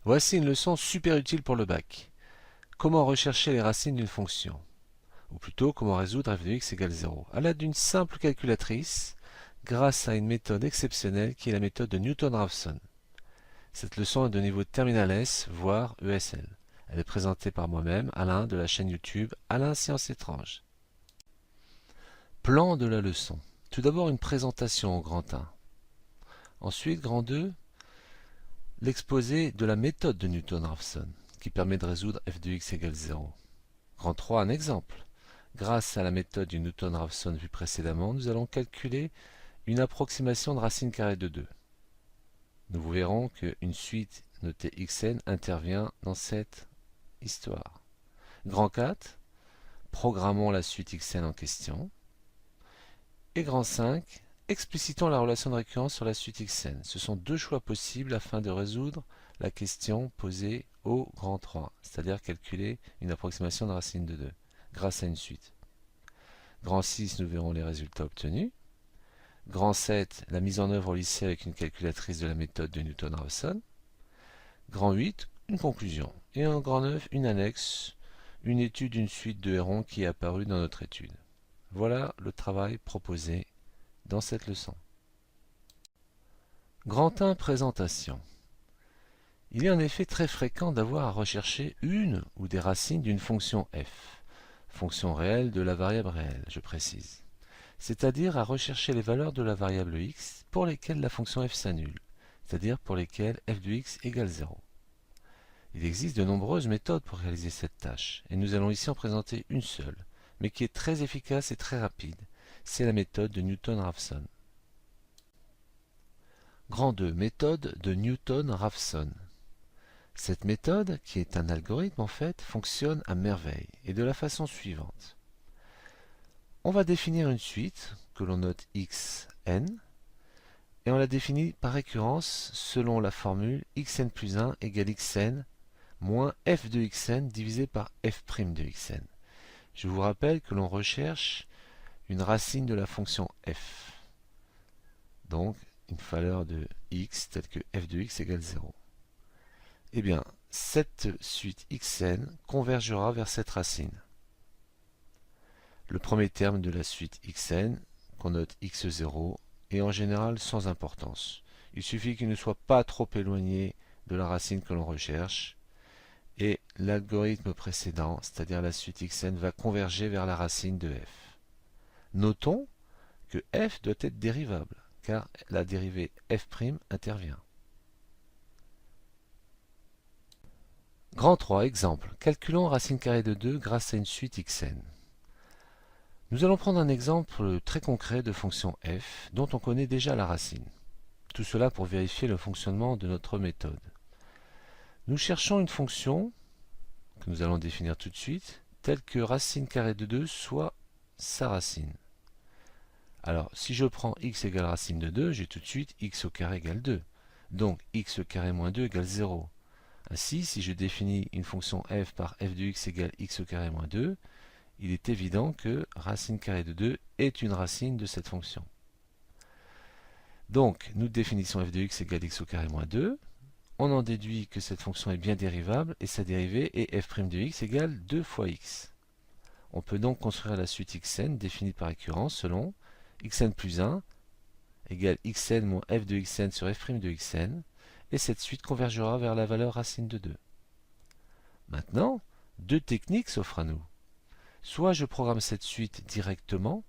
Voici une leçon super utile pour le bac. Comment rechercher les racines d'une fonction? Ou plutôt, comment résoudre f de x égale 0 à l'aide d'une simple calculatrice grâce à une méthode exceptionnelle qui est la méthode de Newton-Raphson. Cette leçon est de niveau terminal S, voire ESL. Elle est présentée par moi-même, Alain, de la chaîne YouTube Alain Sciences Étranges. Plan de la leçon. Tout d'abord une présentation au grand 1. Ensuite, grand 2, l'exposé de la méthode de Newton-Raphson, qui permet de résoudre f de x égale 0. Grand 3, un exemple. Grâce à la méthode du Newton-Raphson vue précédemment, nous allons calculer une approximation de racine carrée de 2. Nous verrons qu'une suite notée xn intervient dans cette histoire. Grand 4, programmons la suite xn en question. Et grand 5, explicitons la relation de récurrence sur la suite xn. Ce sont deux choix possibles afin de résoudre la question posée au grand 3, c'est-à-dire calculer une approximation de racine de 2 grâce à une suite. Grand 6, nous verrons les résultats obtenus. Grand 7, la mise en œuvre au lycée avec une calculatrice de la méthode de Newton-Raphson. Grand 8, une conclusion. Et en grand 9, une annexe, une étude d'une suite de hérons qui est apparue dans notre étude. Voilà le travail proposé dans cette leçon. Grand 1, présentation. Il est en effet très fréquent d'avoir à rechercher une ou des racines d'une fonction f, fonction réelle de la variable réelle, je précise, c'est-à-dire à rechercher les valeurs de la variable x pour lesquelles la fonction f s'annule, c'est-à-dire pour lesquelles f de x égale 0. Il existe de nombreuses méthodes pour réaliser cette tâche, et nous allons ici en présenter une seule, mais qui est très efficace et très rapide. C'est la méthode de Newton-Raphson. Grand 2, méthode de Newton-Raphson. Cette méthode, qui est un algorithme en fait, fonctionne à merveille, et de la façon suivante. On va définir une suite, que l'on note xn, et on la définit par récurrence selon la formule xn plus 1 égale xn moins f de xn divisé par f' de xn. Je vous rappelle que l'on recherche une racine de la fonction f. Donc, une valeur de x telle que f de x égale 0. Eh bien, cette suite xn convergera vers cette racine. Le premier terme de la suite xn, qu'on note x0, est en général sans importance. Il suffit qu'il ne soit pas trop éloigné de la racine que l'on recherche, et l'algorithme précédent, c'est-à-dire la suite xn, va converger vers la racine de f. Notons que f doit être dérivable, car la dérivée f' intervient. Grand 3, exemple. Calculons racine carrée de 2 grâce à une suite xn. Nous allons prendre un exemple très concret de fonction f, dont on connaît déjà la racine. Tout cela pour vérifier le fonctionnement de notre méthode. Nous cherchons une fonction, que nous allons définir tout de suite, telle que racine carrée de 2 soit sa racine. Alors, si je prends x égale racine de 2, j'ai tout de suite x au carré égale 2. Donc, x au carré moins 2 égale 0. Ainsi, si je définis une fonction f par f de x égale x au carré moins 2, il est évident que racine carrée de 2 est une racine de cette fonction. Donc, nous définissons f de x égale x au carré moins 2. On en déduit que cette fonction est bien dérivable et sa dérivée est f' de x égale 2 fois x. On peut donc construire la suite xn définie par récurrence selon xn plus 1 égale xn moins f de xn sur f' de xn, et cette suite convergera vers la valeur racine de 2. Maintenant, deux techniques s'offrent à nous. Soit je programme cette suite directement,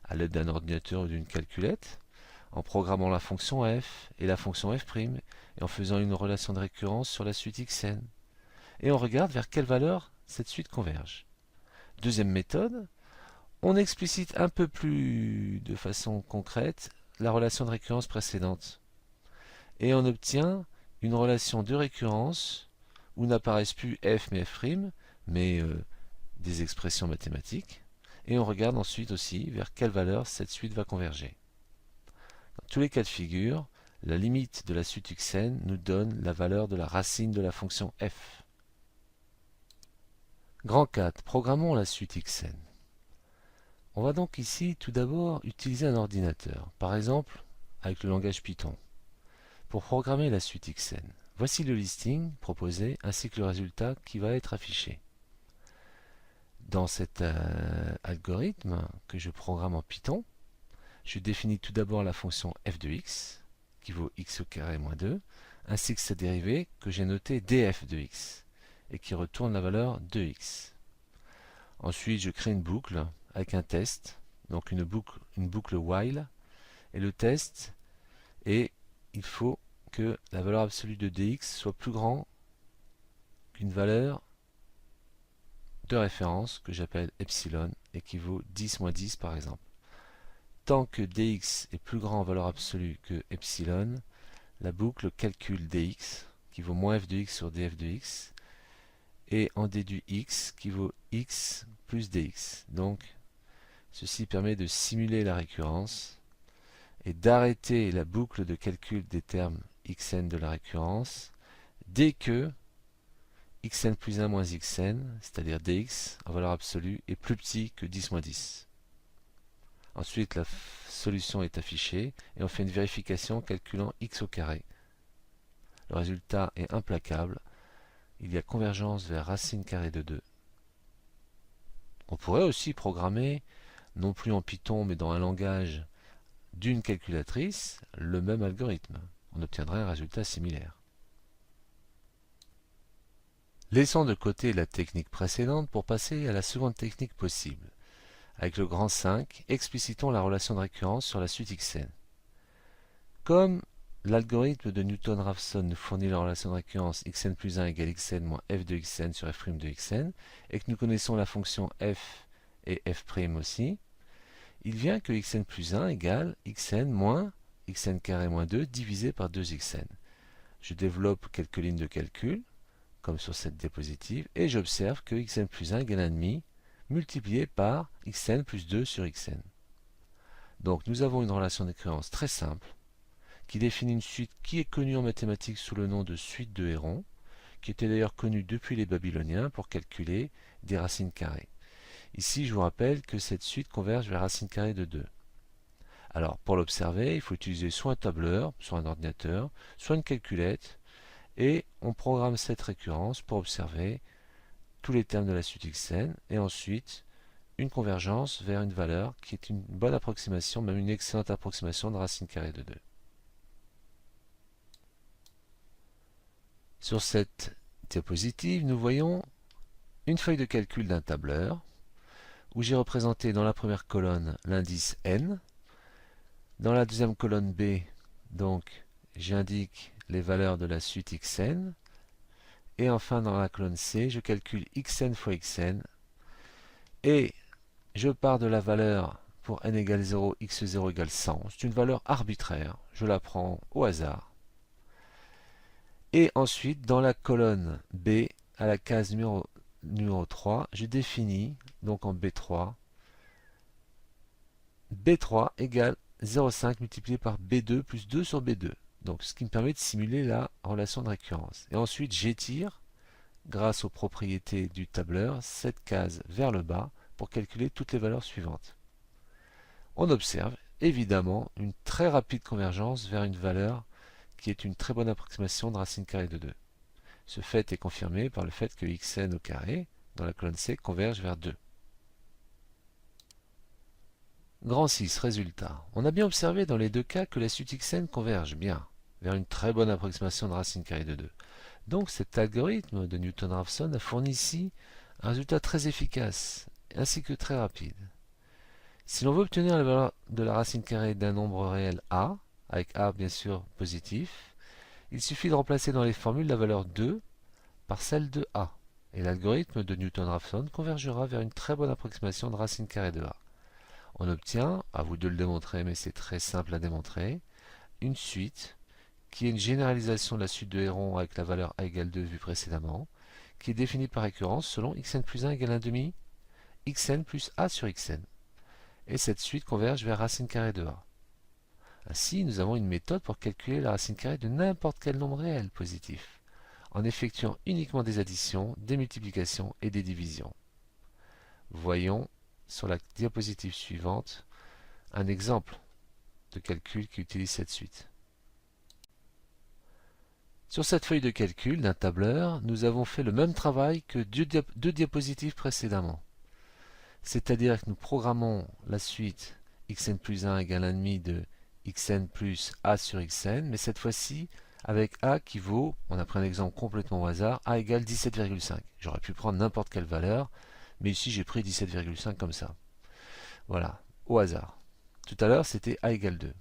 à l'aide d'un ordinateur ou d'une calculette, en programmant la fonction f et la fonction f', et en faisant une relation de récurrence sur la suite xn. Et on regarde vers quelle valeur cette suite converge. Deuxième méthode, on explicite un peu plus de façon concrète la relation de récurrence précédente. Et on obtient une relation de récurrence où n'apparaissent plus f mais f', mais des expressions mathématiques. Et on regarde ensuite aussi vers quelle valeur cette suite va converger. Dans tous les cas de figure, la limite de la suite xn nous donne la valeur de la racine de la fonction f. Grand 4. Programmons la suite xn. On va donc ici tout d'abord utiliser un ordinateur, par exemple avec le langage Python, pour programmer la suite xn. Voici le listing proposé ainsi que le résultat qui va être affiché. Dans cet algorithme que je programme en Python, je définis tout d'abord la fonction f de x qui vaut x au carré moins 2 ainsi que sa dérivée que j'ai notée df de x et qui retourne la valeur 2x. Ensuite, je crée une boucle avec un test, donc une boucle while, et le test est il faut que la valeur absolue de dx soit plus grand qu'une valeur de référence que j'appelle epsilon et qui vaut 10 moins 10 par exemple. Tant que dx est plus grand en valeur absolue que epsilon, la boucle calcule dx qui vaut moins f de x sur df de x et en déduit x qui vaut x plus dx. Donc ceci permet de simuler la récurrence et d'arrêter la boucle de calcul des termes xn de la récurrence dès que xn plus 1 moins xn, c'est-à-dire dx en valeur absolue, est plus petit que 10 moins 10. Ensuite, la solution est affichée et on fait une vérification calculant x au carré. Le résultat est implacable. Il y a convergence vers racine carrée de 2. On pourrait aussi programmer, non plus en Python mais dans un langage d'une calculatrice, le même algorithme. On obtiendrait un résultat similaire. Laissons de côté la technique précédente pour passer à la seconde technique possible. Avec le grand 5, explicitons la relation de récurrence sur la suite xn. Comme l'algorithme de Newton-Raphson nous fournit la relation de récurrence xn plus 1 égale xn moins f de xn sur f' de xn, et que nous connaissons la fonction f et f' aussi, il vient que xn plus 1 égale xn moins xn carré moins 2 divisé par 2xn. Je développe quelques lignes de calcul, comme sur cette diapositive, et j'observe que xn plus 1 égale 1,5 multiplié par xn plus 2 sur xn. Donc nous avons une relation de récurrence très simple, qui définit une suite qui est connue en mathématiques sous le nom de suite de Héron, qui était d'ailleurs connue depuis les Babyloniens pour calculer des racines carrées. Ici, je vous rappelle que cette suite converge vers racine carrée de 2. Alors, pour l'observer, il faut utiliser soit un tableur sur un ordinateur, soit une calculette, et on programme cette récurrence pour observer tous les termes de la suite xn, et ensuite une convergence vers une valeur qui est une bonne approximation, même une excellente approximation de racine carrée de 2. Sur cette diapositive, nous voyons une feuille de calcul d'un tableur où j'ai représenté dans la première colonne l'indice n. Dans la deuxième colonne B, donc, j'indique les valeurs de la suite xn. Et enfin, dans la colonne C, je calcule xn fois xn. Et je pars de la valeur pour n égale 0, x0 égale 100. C'est une valeur arbitraire. Je la prends au hasard. Et ensuite, dans la colonne B, à la case numéro 3, je définis, donc en B3, B3 égale 0,5 multiplié par B2 plus 2 sur B2. Donc ce qui me permet de simuler la relation de récurrence. Et ensuite, j'étire, grâce aux propriétés du tableur, cette case vers le bas pour calculer toutes les valeurs suivantes. On observe évidemment une très rapide convergence vers une valeur qui est une très bonne approximation de racine carrée de 2. Ce fait est confirmé par le fait que xn au carré, dans la colonne C, converge vers 2. Grand 6, résultat. On a bien observé dans les deux cas que la suite xn converge bien vers une très bonne approximation de racine carrée de 2. Donc cet algorithme de Newton-Raphson a fourni ici un résultat très efficace, ainsi que très rapide. Si l'on veut obtenir la valeur de la racine carrée d'un nombre réel a, avec a bien sûr positif, il suffit de remplacer dans les formules la valeur 2 par celle de a, et l'algorithme de Newton-Raphson convergera vers une très bonne approximation de racine carrée de a. On obtient, à vous de le démontrer, mais c'est très simple à démontrer, une suite qui est une généralisation de la suite de Héron avec la valeur a égale 2 vue précédemment, qui est définie par récurrence selon xn plus 1 égale 1,5, xn plus a sur xn. Et cette suite converge vers racine carrée de a. Ainsi, nous avons une méthode pour calculer la racine carrée de n'importe quel nombre réel positif, en effectuant uniquement des additions, des multiplications et des divisions. Voyons sur la diapositive suivante un exemple de calcul qui utilise cette suite. Sur cette feuille de calcul d'un tableur, nous avons fait le même travail que deux diapositives précédemment. C'est-à-dire que nous programmons la suite xn plus 1 égale 1,5 de xn plus a sur xn, mais cette fois-ci avec a qui vaut, on a pris un exemple complètement au hasard, a égale 17,5. J'aurais pu prendre n'importe quelle valeur, mais ici j'ai pris 17,5 comme ça. Voilà, au hasard. Tout à l'heure c'était a égale 2.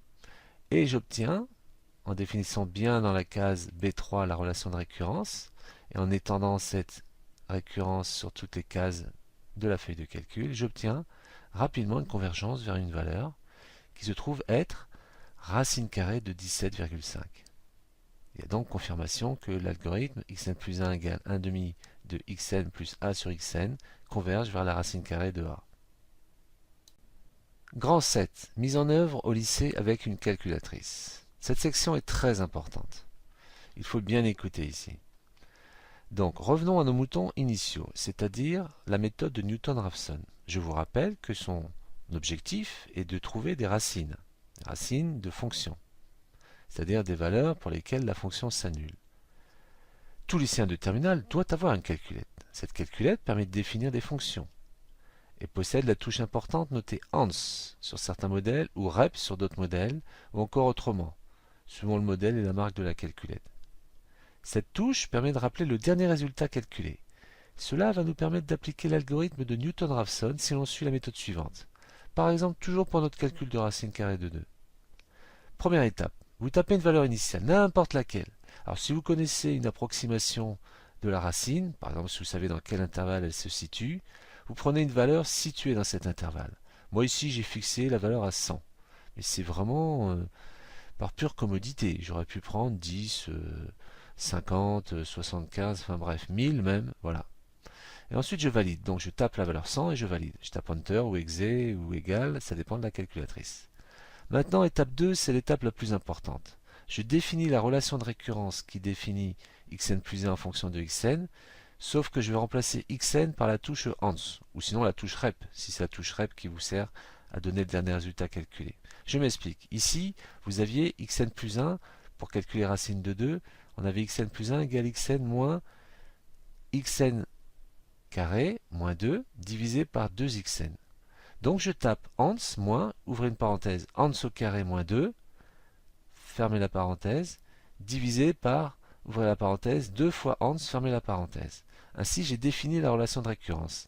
Et j'obtiens, en définissant bien dans la case B3 la relation de récurrence, et en étendant cette récurrence sur toutes les cases de la feuille de calcul, j'obtiens rapidement une convergence vers une valeur qui se trouve être racine carrée de 17,5. Il y a donc confirmation que l'algorithme xn plus 1 égale 1,5 de xn plus a sur xn converge vers la racine carrée de a. Grand 7. Mise en œuvre au lycée avec une calculatrice. Cette section est très importante. Il faut bien écouter ici. Donc, revenons à nos moutons initiaux, c'est-à-dire la méthode de Newton-Raphson. Je vous rappelle que son objectif est de trouver des racines de fonctions, c'est-à-dire des valeurs pour lesquelles la fonction s'annule. Tout lycéen de terminale doit avoir une calculette. Cette calculette permet de définir des fonctions et possède la touche importante notée ANS sur certains modèles ou REP sur d'autres modèles, ou encore autrement, suivant le modèle et la marque de la calculette. Cette touche permet de rappeler le dernier résultat calculé. Cela va nous permettre d'appliquer l'algorithme de Newton-Raphson si l'on suit la méthode suivante. Par exemple, toujours pour notre calcul de racine carrée de 2. Première étape, vous tapez une valeur initiale, n'importe laquelle. Alors si vous connaissez une approximation de la racine, par exemple si vous savez dans quel intervalle elle se situe, vous prenez une valeur située dans cet intervalle. Moi ici j'ai fixé la valeur à 100. Mais c'est vraiment par pure commodité. J'aurais pu prendre 10, 50, 75, enfin bref, 1000 même, voilà. Et ensuite je valide. Donc je tape la valeur 100 et je valide. Je tape Enter ou Exe ou égal, ça dépend de la calculatrice. Maintenant, étape 2, c'est l'étape la plus importante. Je définis la relation de récurrence qui définit xn plus 1 en fonction de xn, sauf que je vais remplacer xn par la touche ANS, ou sinon la touche REP, si c'est la touche REP qui vous sert à donner le dernier résultat calculé. Je m'explique. Ici, vous aviez xn plus 1, pour calculer racine de 2, on avait xn plus 1 égale xn moins xn carré moins 2 divisé par 2xn. Donc je tape ans moins, ouvrez une parenthèse, ans au carré moins 2, fermez la parenthèse, divisé par, ouvrez la parenthèse, 2 fois ans, fermez la parenthèse. Ainsi j'ai défini la relation de récurrence,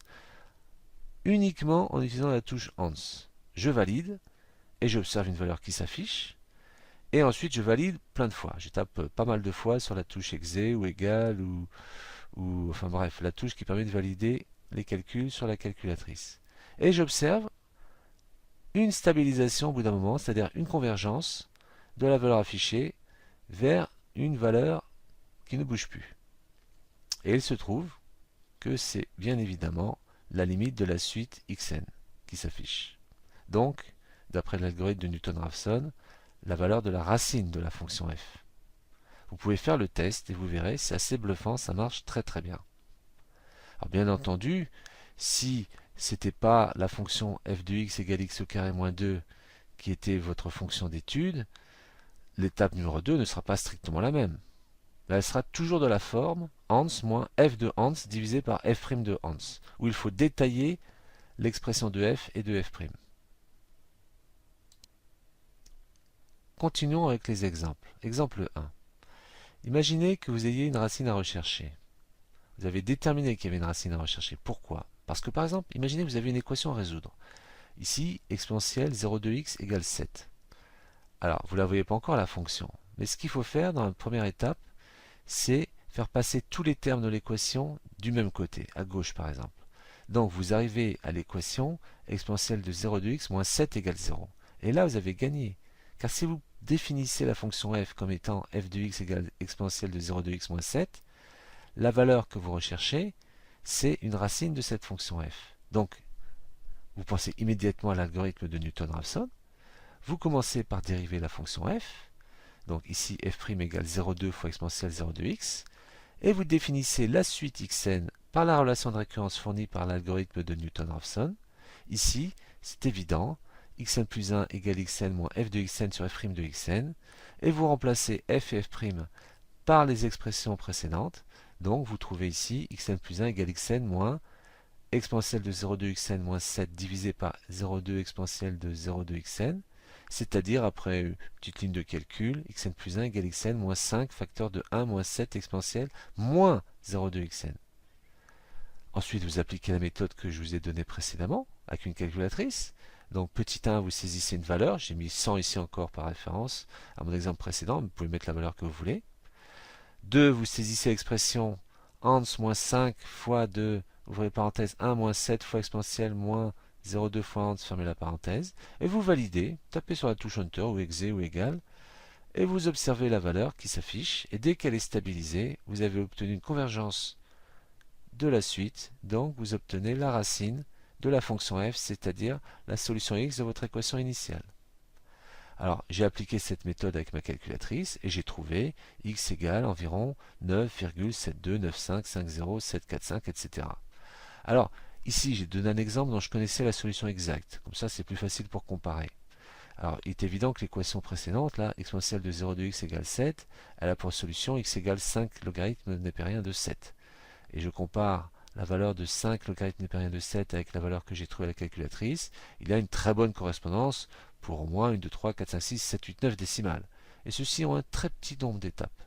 uniquement en utilisant la touche ans. Je valide, et j'observe une valeur qui s'affiche, et ensuite je valide plein de fois. Je tape pas mal de fois sur la touche exe ou égal, ou enfin bref, la touche qui permet de valider les calculs sur la calculatrice. Et j'observe une stabilisation au bout d'un moment, c'est-à-dire une convergence de la valeur affichée vers une valeur qui ne bouge plus. Et il se trouve que c'est bien évidemment la limite de la suite xn qui s'affiche. Donc, d'après l'algorithme de Newton-Raphson, la valeur de la racine de la fonction f. Vous pouvez faire le test et vous verrez, c'est assez bluffant, ça marche très très bien. Alors bien entendu, si c'était pas la fonction f de x égale x au carré moins 2 qui était votre fonction d'étude, l'étape numéro 2 ne sera pas strictement la même. Mais elle sera toujours de la forme ans moins f de ans divisé par f' de ans, où il faut détailler l'expression de f et de f'. Continuons avec les exemples. Exemple 1. Imaginez que vous ayez une racine à rechercher. Vous avez déterminé qu'il y avait une racine à rechercher. Pourquoi? Parce que par exemple, imaginez que vous avez une équation à résoudre. Ici, exponentielle 0,2x égale 7. Alors, vous ne la voyez pas encore la fonction. Mais ce qu'il faut faire dans la première étape, c'est faire passer tous les termes de l'équation du même côté, à gauche par exemple. Donc vous arrivez à l'équation exponentielle de 0,2x moins 7 égale 0. Et là, vous avez gagné. Car si vous définissez la fonction f comme étant f de x égale exponentielle de 0,2x moins 7, la valeur que vous recherchez, c'est une racine de cette fonction f. Donc, vous pensez immédiatement à l'algorithme de Newton-Raphson. Vous commencez par dériver la fonction f. Donc ici, f' égale 0,2 fois exponentielle 0,2x. Et vous définissez la suite xn par la relation de récurrence fournie par l'algorithme de Newton-Raphson. Ici, c'est évident, xn plus 1 égale xn moins f de xn sur f' de xn. Et vous remplacez f et f' par les expressions précédentes. Donc vous trouvez ici xn plus 1 égale xn moins exponentielle de 0,2 xn moins 7 divisé par 0,2 exponentielle de 0,2 xn, c'est-à-dire après une petite ligne de calcul, xn plus 1 égale xn moins 5 facteur de 1 moins 7 exponentielle moins 0,2 xn. Ensuite, vous appliquez la méthode que je vous ai donnée précédemment avec une calculatrice. Donc petit 1, vous saisissez une valeur, j'ai mis 100 ici encore par référence à mon exemple précédent, vous pouvez mettre la valeur que vous voulez. 2, vous saisissez l'expression ans moins 5 fois 2, ouvrez parenthèse, 1 moins 7 fois exponentielle moins 0,2 fois ans, fermez la parenthèse, et vous validez, tapez sur la touche Enter ou exe ou égal, et vous observez la valeur qui s'affiche, et dès qu'elle est stabilisée, vous avez obtenu une convergence de la suite, donc vous obtenez la racine de la fonction f, c'est-à-dire la solution x de votre équation initiale. Alors, j'ai appliqué cette méthode avec ma calculatrice et j'ai trouvé x égale environ 9,729550,745, etc. Alors, ici, j'ai donné un exemple dont je connaissais la solution exacte. Comme ça, c'est plus facile pour comparer. Alors, il est évident que l'équation précédente, là, exponentielle de 0,2x égale 7, elle a pour solution x égale 5 logarithme népérien de 7. Et je compare la valeur de 5 logarithme népérien de 7 avec la valeur que j'ai trouvée à la calculatrice, il y a une très bonne correspondance pour au moins 1, 2, 3, 4, 5, 6, 7, 8, 9 décimales. Et ceux-ci ont un très petit nombre d'étapes.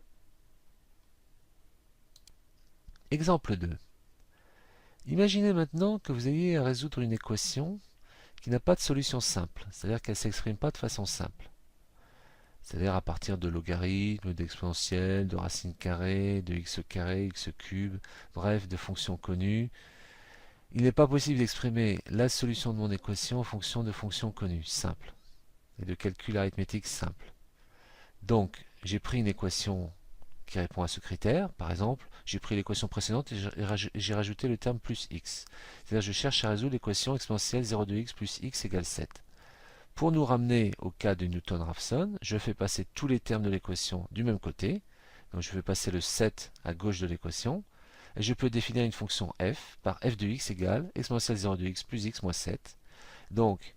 Exemple 2. Imaginez maintenant que vous ayez à résoudre une équation qui n'a pas de solution simple, c'est-à-dire qu'elle ne s'exprime pas de façon simple. C'est-à-dire à partir de logarithmes, d'exponentiels, de racines carrées, de x carré, x cube, bref, de fonctions connues. Il n'est pas possible d'exprimer la solution de mon équation en fonction de fonctions connues, simples, et de calculs arithmétiques simples. Donc, j'ai pris une équation qui répond à ce critère. Par exemple, j'ai pris l'équation précédente et j'ai rajouté le terme plus x. C'est-à-dire je cherche à résoudre l'équation exponentielle 0,2x plus x égale 7. Pour nous ramener au cas de Newton-Raphson, je fais passer tous les termes de l'équation du même côté. Donc je fais passer le 7 à gauche de l'équation. Et je peux définir une fonction f par f de x égale exponentielle 0,2x plus x moins 7. Donc,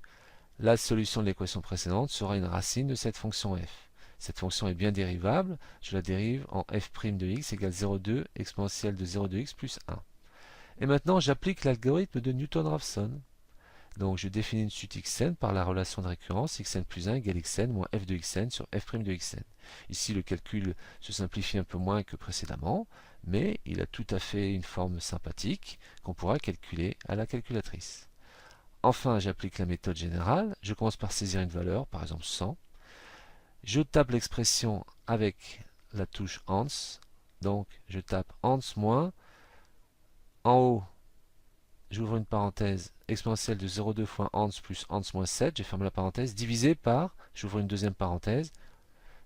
la solution de l'équation précédente sera une racine de cette fonction f. Cette fonction est bien dérivable, je la dérive en f' de x égale 0,2 exponentielle de 0,2x plus 1. Et maintenant, j'applique l'algorithme de Newton-Raphson. Donc je définis une suite xn par la relation de récurrence xn plus 1 égale xn moins f de xn sur f' de xn. Ici, le calcul se simplifie un peu moins que précédemment, mais il a tout à fait une forme sympathique qu'on pourra calculer à la calculatrice. Enfin, j'applique la méthode générale. Je commence par saisir une valeur, par exemple 100. Je tape l'expression avec la touche ans. Donc, je tape ans moins. En haut, j'ouvre une parenthèse, exponentielle de 0,2 fois ans plus ans moins 7. Je ferme la parenthèse, divisé par, j'ouvre une deuxième parenthèse,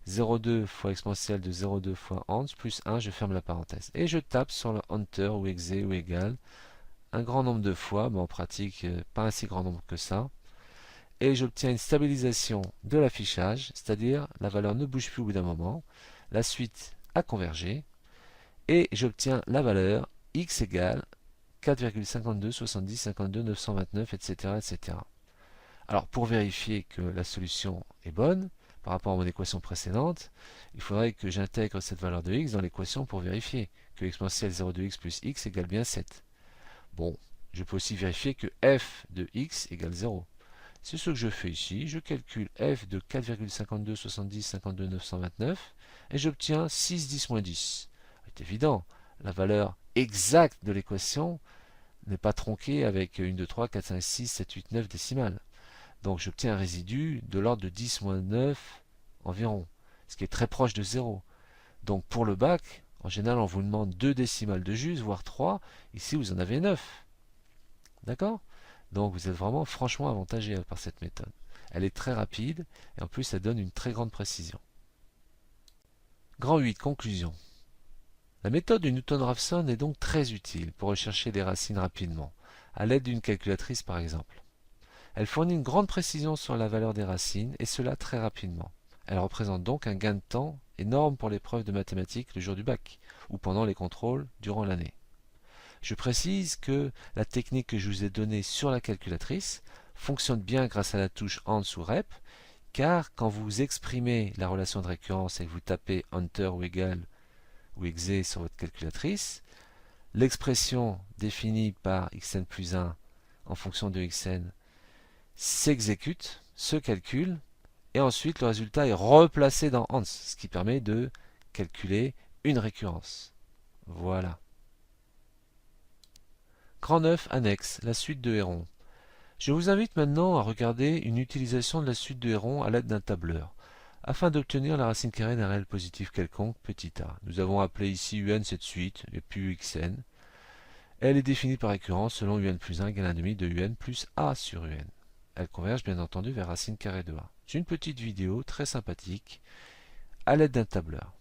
0,2 fois exponentielle de 0,2 fois ans plus 1. Je ferme la parenthèse. Et je tape sur le Enter ou exe ou égal un grand nombre de fois, mais en pratique, pas un si grand nombre que ça. Et j'obtiens une stabilisation de l'affichage, c'est-à-dire la valeur ne bouge plus au bout d'un moment, la suite a convergé, et j'obtiens la valeur x égale 4,52, 70, 52, 929, etc., etc. Alors pour vérifier que la solution est bonne, par rapport à mon équation précédente, il faudrait que j'intègre cette valeur de x dans l'équation pour vérifier que exponentielle 0,2x plus x égale bien 7. Bon, je peux aussi vérifier que f de x égale 0. C'est ce que je fais ici. Je calcule f de 4,52, 70, 52, 929 et j'obtiens 6, 10, moins 10. C'est évident, la valeur exacte de l'équation n'est pas tronquée avec 1, 2, 3, 4, 5, 6, 7, 8, 9 décimales. Donc j'obtiens un résidu de l'ordre de 10 moins 9 environ, ce qui est très proche de 0. Donc pour le bac, en général on vous demande 2 décimales de juste, voire 3. Ici vous en avez 9. D'accord ? Donc vous êtes vraiment franchement avantagé par cette méthode. Elle est très rapide et en plus elle donne une très grande précision. Grand 8, conclusion. La méthode de Newton-Raphson est donc très utile pour rechercher des racines rapidement, à l'aide d'une calculatrice par exemple. Elle fournit une grande précision sur la valeur des racines et cela très rapidement. Elle représente donc un gain de temps énorme pour l'épreuve de mathématiques le jour du bac ou pendant les contrôles durant l'année. Je précise que la technique que je vous ai donnée sur la calculatrice fonctionne bien grâce à la touche AND ou REP, car quand vous exprimez la relation de récurrence et que vous tapez Enter ou égal ou exe sur votre calculatrice. L'expression définie par xn plus 1 en fonction de xn s'exécute, se calcule, et ensuite le résultat est replacé dans ANS, ce qui permet de calculer une récurrence. Voilà. Grand 9, annexe, la suite de Héron. Je vous invite maintenant à regarder une utilisation de la suite de Héron à l'aide d'un tableur. Afin d'obtenir la racine carrée d'un réel positif quelconque, petit a. Nous avons appelé ici un cette suite, et puis xn. Elle est définie par récurrence selon un plus 1 égale 1 demi de un plus a sur un. Elle converge bien entendu vers racine carrée de a. C'est une petite vidéo très sympathique à l'aide d'un tableur.